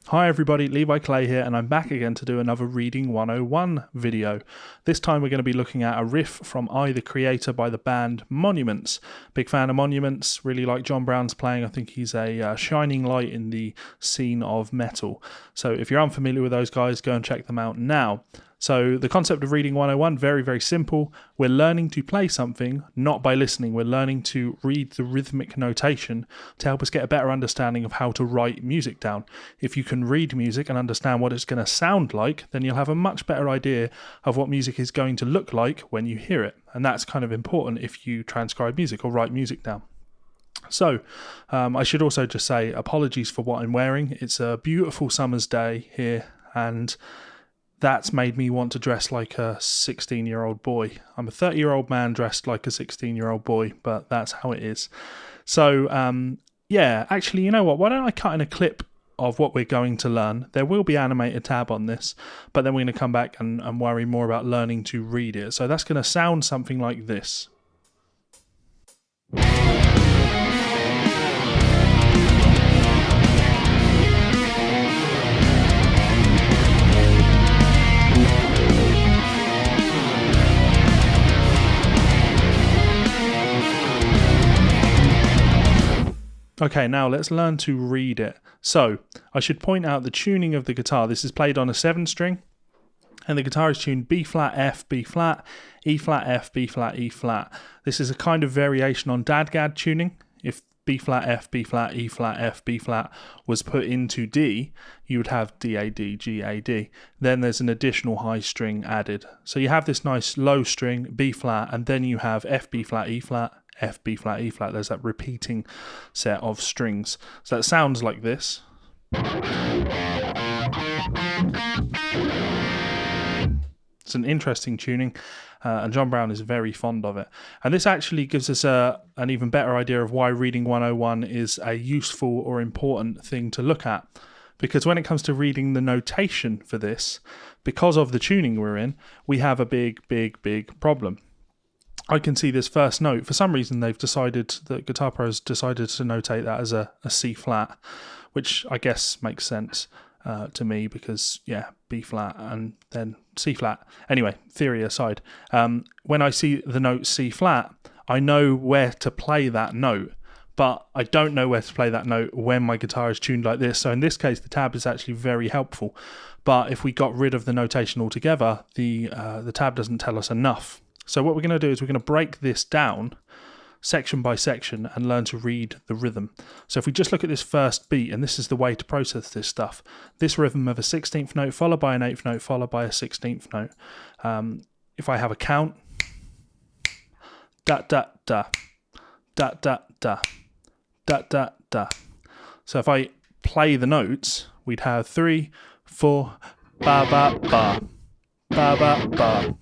Hi everybody, Levi Clay here, and I'm back again to do another Reading 101 video. This time we're going to be looking at a riff from I, the Creator by the band Monuments. Big fan of Monuments, really like John Browne's playing. I think he's a shining light in the scene of metal. So if you're unfamiliar with those guys, go and check them out now. So the concept of Reading 101, very, very simple. We're learning to play something, not by listening. We're learning to read the rhythmic notation to help us get a better understanding of how to write music down. If you can read music and understand what it's going to sound like, then you'll have a much better idea of what music is going to look like when you hear it. And that's kind of important if you transcribe music or write music down. So, I should also just say apologies for what I'm wearing. It's a beautiful summer's day here, and that's made me want to dress like a 16-year-old boy. I'm a 30-year-old man dressed like a 16-year-old boy, but that's how it is. So, yeah, actually, you know what? Why don't I cut in a clip of what we're going to learn? There will be animated tab on this, but then we're going to come back and worry more about learning to read it. So that's going to sound something like this. Okay, now let's learn to read it. So, I should point out the tuning of the guitar. This is played on a 7-string, and the guitar is tuned B flat, F, B flat, E flat, F, B flat, E flat. This is a kind of variation on dadgad tuning. If B flat, F, B flat, E flat, F, B flat was put into D, you would have D, A, D, G, A, D. Then there's an additional high string added. So you have this nice low string, B flat, and then you have F, B flat, E flat, F, B flat, E flat. There's that repeating set of strings. So that sounds like this. It's an interesting tuning, and John Browne is very fond of it. And this actually gives us an even better idea of why Reading 101 is a useful or important thing to look at. Because when it comes to reading the notation for this, because of the tuning we're in, we have a big problem. I can see this first note. For some reason, the guitar pros decided to notate that as a C flat, which I guess makes sense to me because, yeah, B flat and then C flat. Anyway, theory aside, when I see the note C flat, I know where to play that note, but I don't know where to play that note when my guitar is tuned like this. So in this case, the tab is actually very helpful. But if we got rid of the notation altogether, the tab doesn't tell us enough. So what we're going to do is we're going to break this down section by section and learn to read the rhythm. So if we just look at this first beat, and this is the way to process this stuff, this rhythm of a 16th note followed by an 8th note followed by a 16th note. If I have a count, da da da, da da da, da da da. So if I play the notes, we'd have 3, 4, ba ba ba, ba ba ba.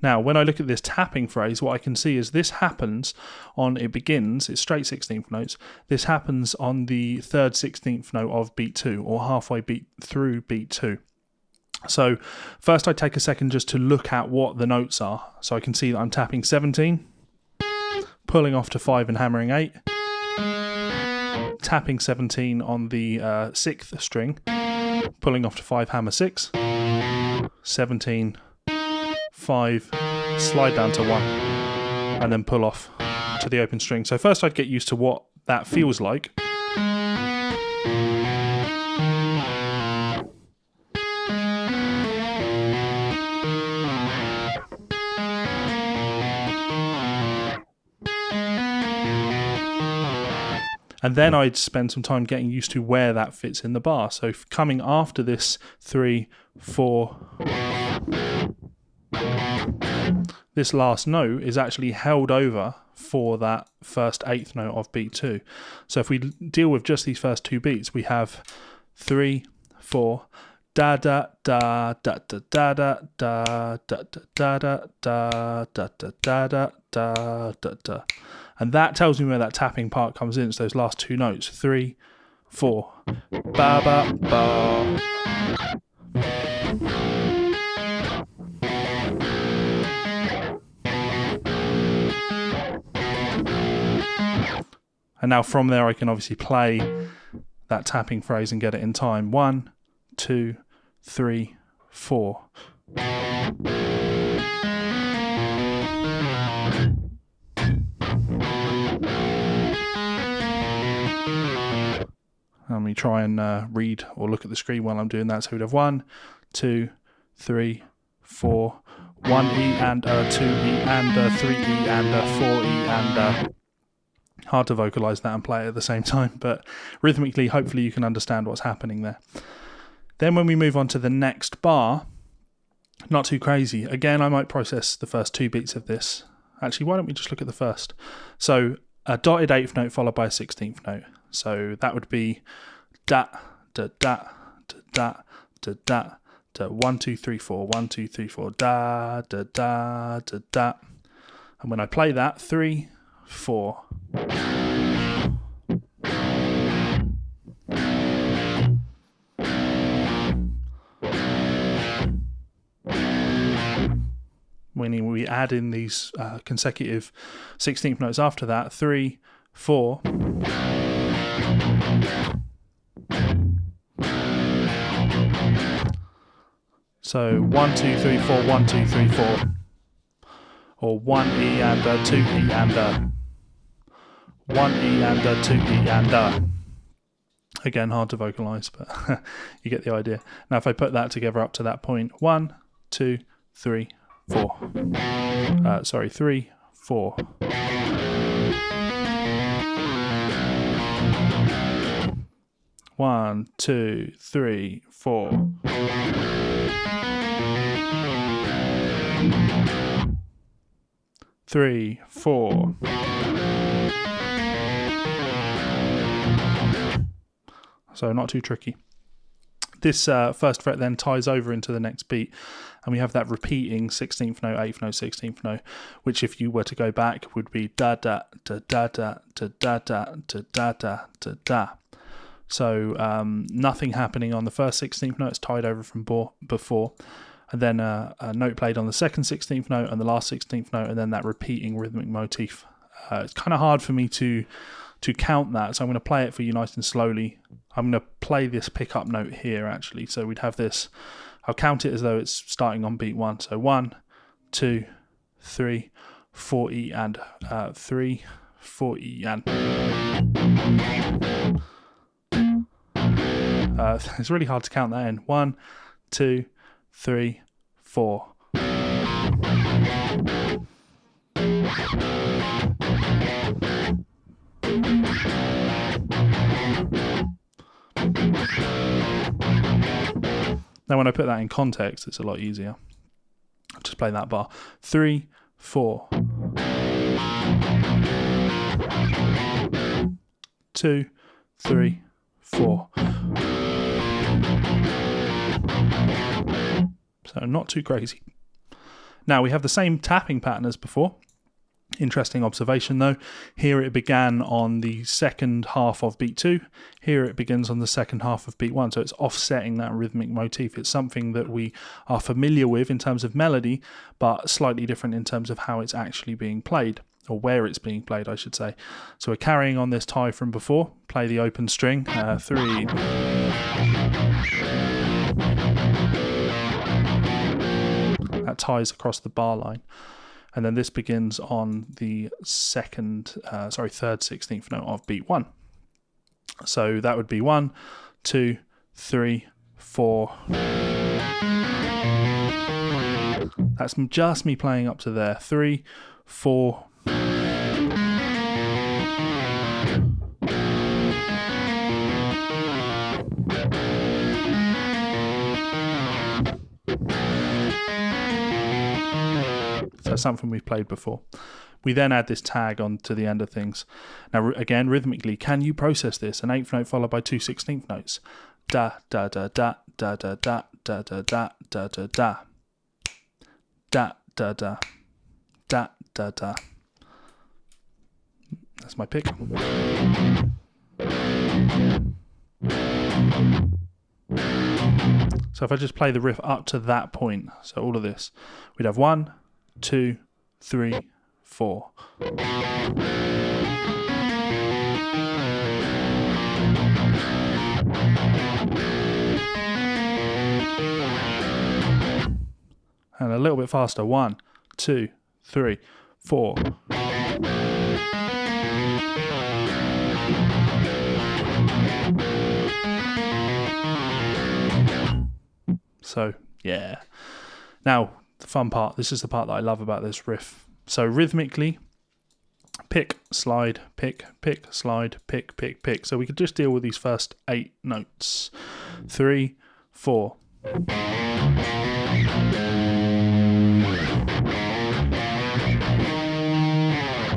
Now, when I look at this tapping phrase, what I can see is this happens on, it begins, it's straight 16th notes, this happens on the 3rd 16th note of beat 2, or halfway beat through beat 2. So, first I take a second just to look at what the notes are. So I can see that I'm tapping 17, pulling off to 5 and hammering 8, tapping 17 on the 6th string, pulling off to 5, hammer 6, 17, 5, slide down to 1, and then pull off to the open string. So first I'd get used to what that feels like. And then I'd spend some time getting used to where that fits in the bar. So coming after this 3, 4, this last note is actually held over for that first 8th note of beat 2. So if we deal with just these first 2 beats, we have 3, 4, da da da da da da da da da da da da da da da da da da. And that tells me where that tapping part comes in. It's those last 2 notes. 3, 4. Ba ba ba. And now from there I can obviously play that tapping phrase and get it in time. 1, 2, 3, 4. Let me try and read or look at the screen while I'm doing that. So we'd have 1, 2, 3, 4, 1 E and 2 E and 3 E and 4 E and hard to vocalize that and play it at the same time, but rhythmically, hopefully you can understand what's happening there. Then when we move on to the next bar, not too crazy. Again, I might process the first 2 beats of this. Actually, why don't we just look at the first? So a dotted 8th note followed by a 16th note. So that would be da, da, da, da, da, da, da, da, 1, 2, 3, 4, 1, 2, 3, 4, da, da, da, da, da. And when I play that, 3, 4. When we add in these consecutive 16th notes after that, 3, 4. So 1, 2, 3, 4, 1, 2, 3, 4. Or 1 E and 2 E and 1 E and 2 E and again, hard to vocalize, but you get the idea. Now if I put that together up to that point, 1, 2, 3, 4. 3, 4. One, 2, 3, 4. Three, 4. So not too tricky. This first fret then ties over into the next beat, and we have that repeating 16th note, 8th note, 16th note, which if you were to go back would be da da da da da da da da da da da da da. So nothing happening on the first 16th note, it's tied over from before, and then a note played on the second 16th note and the last 16th note, and then that repeating rhythmic motif. It's kind of hard for me to count that, so I'm going to play it for you nice and slowly. I'm going to play this pickup note here actually, so we'd have this, I'll count it as though it's starting on beat 1, so 1, 2, 3, 4 E and 3, 4 E and it's really hard to count that in. 1, 2, 3, 4. Now when I put that in context, it's a lot easier. I'll just play that bar. 3, 4. 2, 3, 4. So not too crazy. Now we have the same tapping pattern as before. Interesting observation though. Here it began on the second half of beat 2. Here it begins on the second half of beat 1. So it's offsetting that rhythmic motif. It's something that we are familiar with in terms of melody, but slightly different in terms of how it's actually being played, or where it's being played, I should say. So we're carrying on this tie from before. Play the open string. 3. That ties across the bar line. And then this begins on the third 16th note of beat 1. So that would be 1, 2, 3, 4. That's just me playing up to there. 3, 4. So something we've played before. We then add this tag on to the end of things. Now again, rhythmically, can you process this? An 8th note followed by 2 16th notes. Da da da da da da da da da da da da da da da da da da da. That's my pick. So if I just play the riff up to that point, so all of this, we'd have 1, 2, 3, 4. And a little bit faster. 1, 2, 3, 4. So, yeah. Now, the fun part. This is the part that I love about this riff. So, rhythmically, pick, slide, pick, pick, slide, pick, pick, pick. So we could just deal with these first 8 notes. 3, 4.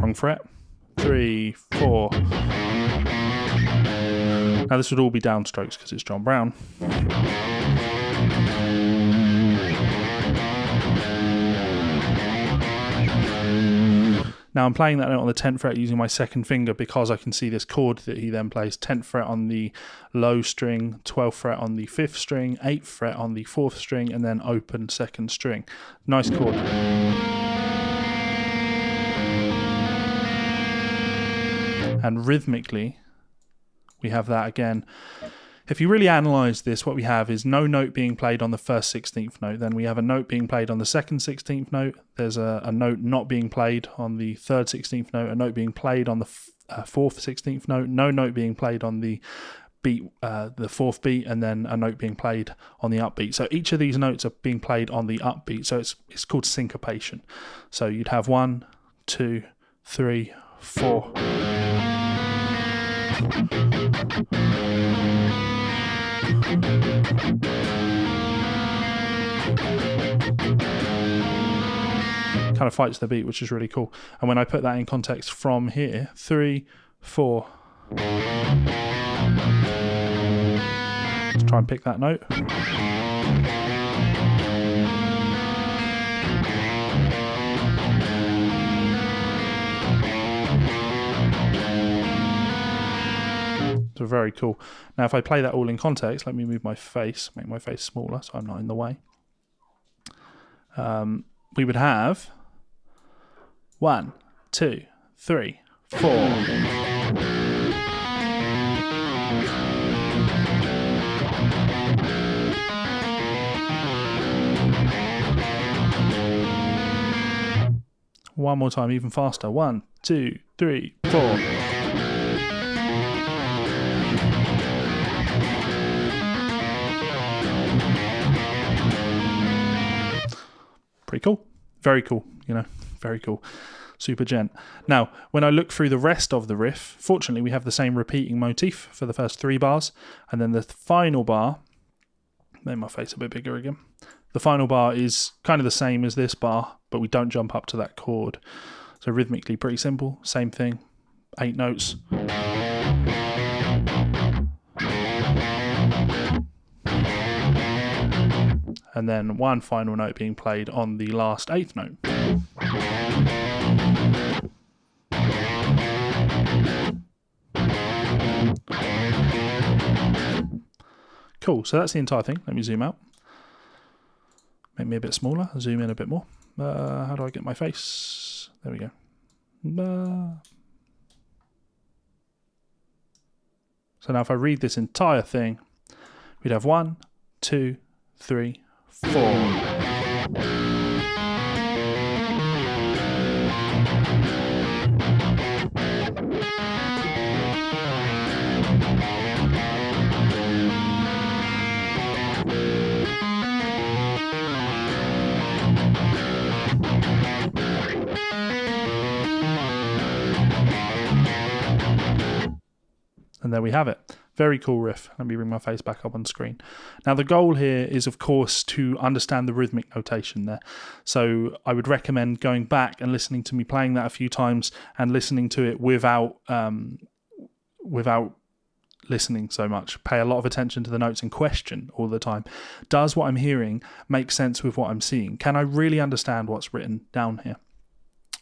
Wrong fret. 3, 4. Now this would all be downstrokes because it's John Browne. Now I'm playing that note on the 10th fret using my second finger because I can see this chord that he then plays. 10th fret on the low string, 12th fret on the 5th string, 8th fret on the 4th string, and then open 2nd string. Nice chord. And rhythmically, we have that again. If you really analyse this, what we have is no note being played on the first 16th note. Then we have a note being played on the second 16th note. There's a note not being played on the third 16th note. A note being played on the fourth 16th note. No note being played on the beat, the fourth beat, and then a note being played on the upbeat. So each of these notes are being played on the upbeat. So it's called syncopation. So you'd have 1, 2, 3, 4. Kind of fights the beat, which is really cool. And when I put that in context from here, 3, 4. Let's try and pick that note. So very cool. Now if I play that all in context, let me move my face, make my face smaller so I'm not in the way. We would have 1, 2, 3, 4. One more time, even faster. 1, 2, 3, 4. Pretty cool. Very cool, very cool. Super gent. Now, when I look through the rest of the riff, fortunately we have the same repeating motif for the first 3 bars, and then the final bar, make my face a bit bigger again. The final bar is kind of the same as this bar, but we don't jump up to that chord. So rhythmically pretty simple, same thing, 8 notes. And then one final note being played on the last 8th note. Cool, so that's the entire thing. Let me zoom out. Make me a bit smaller, zoom in a bit more. How do I get my face? There we go. So now if I read this entire thing, we'd have 1, 2, 3, 4. And there we have it. Very cool riff. Let me bring my face back up on screen. Now the goal here is of course to understand the rhythmic notation there. So I would recommend going back and listening to me playing that a few times and listening to it without listening so much. Pay a lot of attention to the notes in question all the time. Does what I'm hearing make sense with what I'm seeing? Can I really understand what's written down here?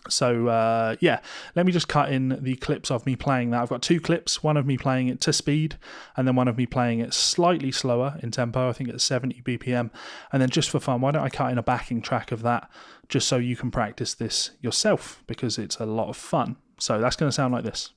So yeah, let me just cut in the clips of me playing that. I've got 2 clips, one of me playing it to speed and then one of me playing it slightly slower in tempo, I think at 70 BPM. And then just for fun, why don't I cut in a backing track of that just so you can practice this yourself because it's a lot of fun. So that's going to sound like this.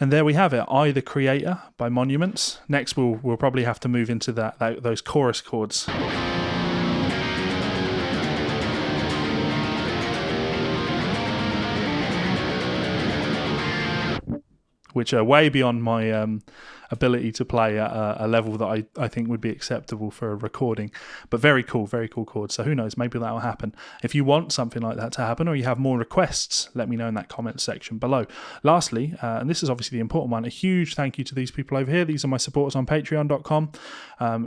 And there we have it, I the Creator by Monuments. Next we'll probably have to move into those chorus chords, which are way beyond my ability to play at a level that I think would be acceptable for a recording. But very cool chords. So who knows, maybe that will happen. If you want something like that to happen, or you have more requests, let me know in that comment section below. Lastly, and this is obviously the important one, a huge thank you to these people over here. These are my supporters on patreon.com.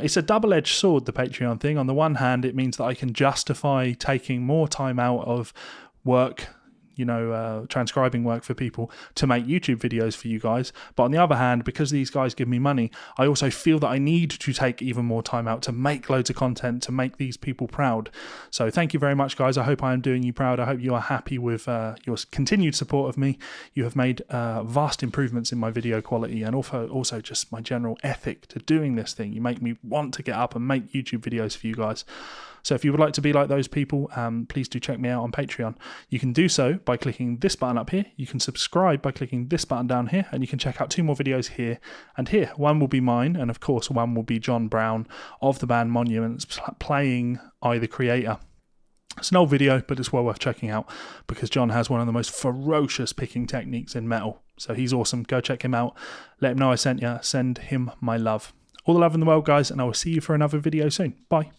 It's a double-edged sword, the Patreon thing. On the one hand, it means that I can justify taking more time out of work, transcribing work for people to make YouTube videos for you guys. But on the other hand, because these guys give me money, I also feel that I need to take even more time out to make loads of content, to make these people proud. So thank you very much, guys. I hope I am doing you proud. I hope you are happy with your continued support of me. You have made vast improvements in my video quality, and also just my general ethic to doing this thing. You make me want to get up and make YouTube videos for you guys. So if you would like to be like those people, please do check me out on Patreon. You can do so by clicking this button up here. You can subscribe by clicking this button down here, and you can check out 2 more videos here and here. One will be mine, and of course one will be John Browne of the band Monuments playing I the Creator. It's an old video, but it's well worth checking out because John has one of the most ferocious picking techniques in metal. So he's awesome. Go check him out. Let him know I sent you. Send him my love. All the love in the world, guys, and I will see you for another video soon. Bye.